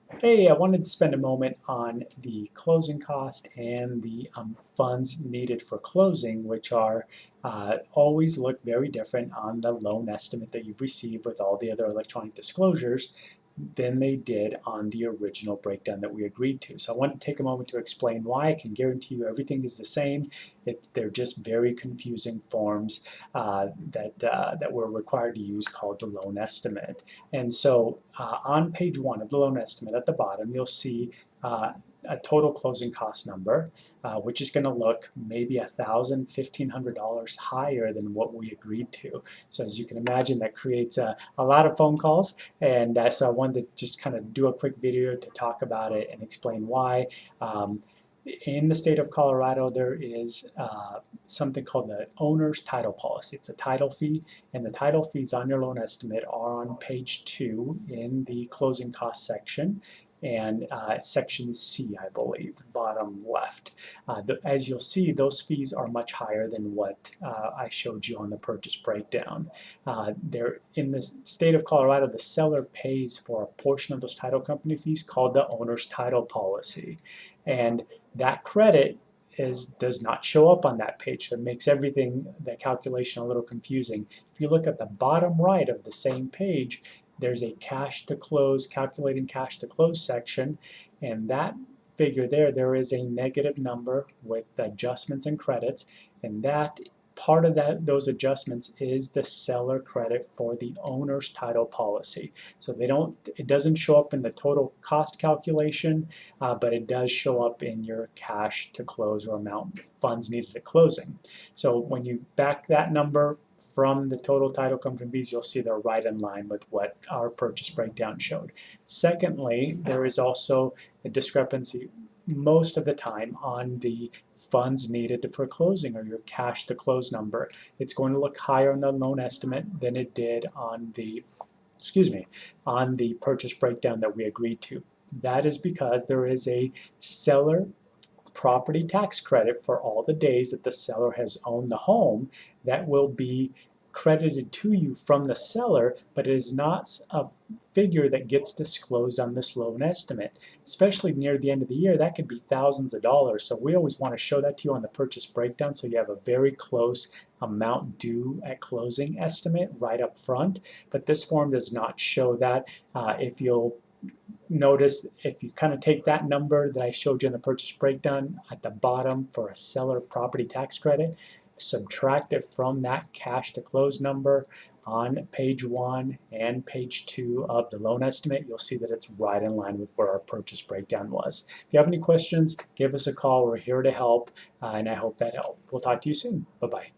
Hey, I wanted to spend a moment on the closing cost and the funds needed for closing, which are always look very different on the loan estimate that you've received with all the other electronic disclosures than they did on the original breakdown that we agreed to. So I want to take a moment to explain why. I can guarantee you everything is the same. They're just very confusing forms that we're required to use called the loan estimate. And so on page 1 of the loan estimate at the bottom, you'll see a total closing cost number, which is going to look maybe $1,000, $1,500 higher than what we agreed to. So as you can imagine, that creates a lot of phone calls. And so I wanted to just kind of do a quick video to talk about it and explain why. In the state of Colorado, there is something called the owner's title policy. It's a title fee, and the title fees on your loan estimate are on page 2 in the closing cost section, and section C, I believe, bottom left. As you'll see, those fees are much higher than what I showed you on the purchase breakdown. They're in the state of Colorado, the seller pays for a portion of those title company fees called the owner's title policy. And that credit does not show up on that page, so it makes everything, the calculation, a little confusing. If you look at the bottom right of the same page, there's a cash to close, calculating cash to close section, and that figure there is a negative number with adjustments and credits, and that part of those adjustments is the seller credit for the owner's title policy. So it doesn't show up in the total cost calculation, but it does show up in your cash to close or amount funds needed at closing. So when you back that number from the total title company fees, you'll see they're right in line with what our purchase breakdown showed. Secondly, there is also a discrepancy most of the time on the funds needed for closing, or your cash to close number. It's going to look higher on the loan estimate than it did on the purchase breakdown that we agreed to. That is because there is a seller property tax credit for all the days that the seller has owned the home that will be credited to you from the seller, but it is not a figure that gets disclosed on this loan estimate. Especially near the end of the year, that could be thousands of dollars. So we always want to show that to you on the purchase breakdown, so you have a very close amount due at closing estimate right up front. But this form does not show that. If you'll notice, if you kind of take that number that I showed you in the purchase breakdown at the bottom for a seller property tax credit, subtract it from that cash to close number on page 1 and page 2 of the loan estimate, you'll see that it's right in line with where our purchase breakdown was. If you have any questions, give us a call. We're here to help, and I hope that helped. We'll talk to you soon. Bye-bye.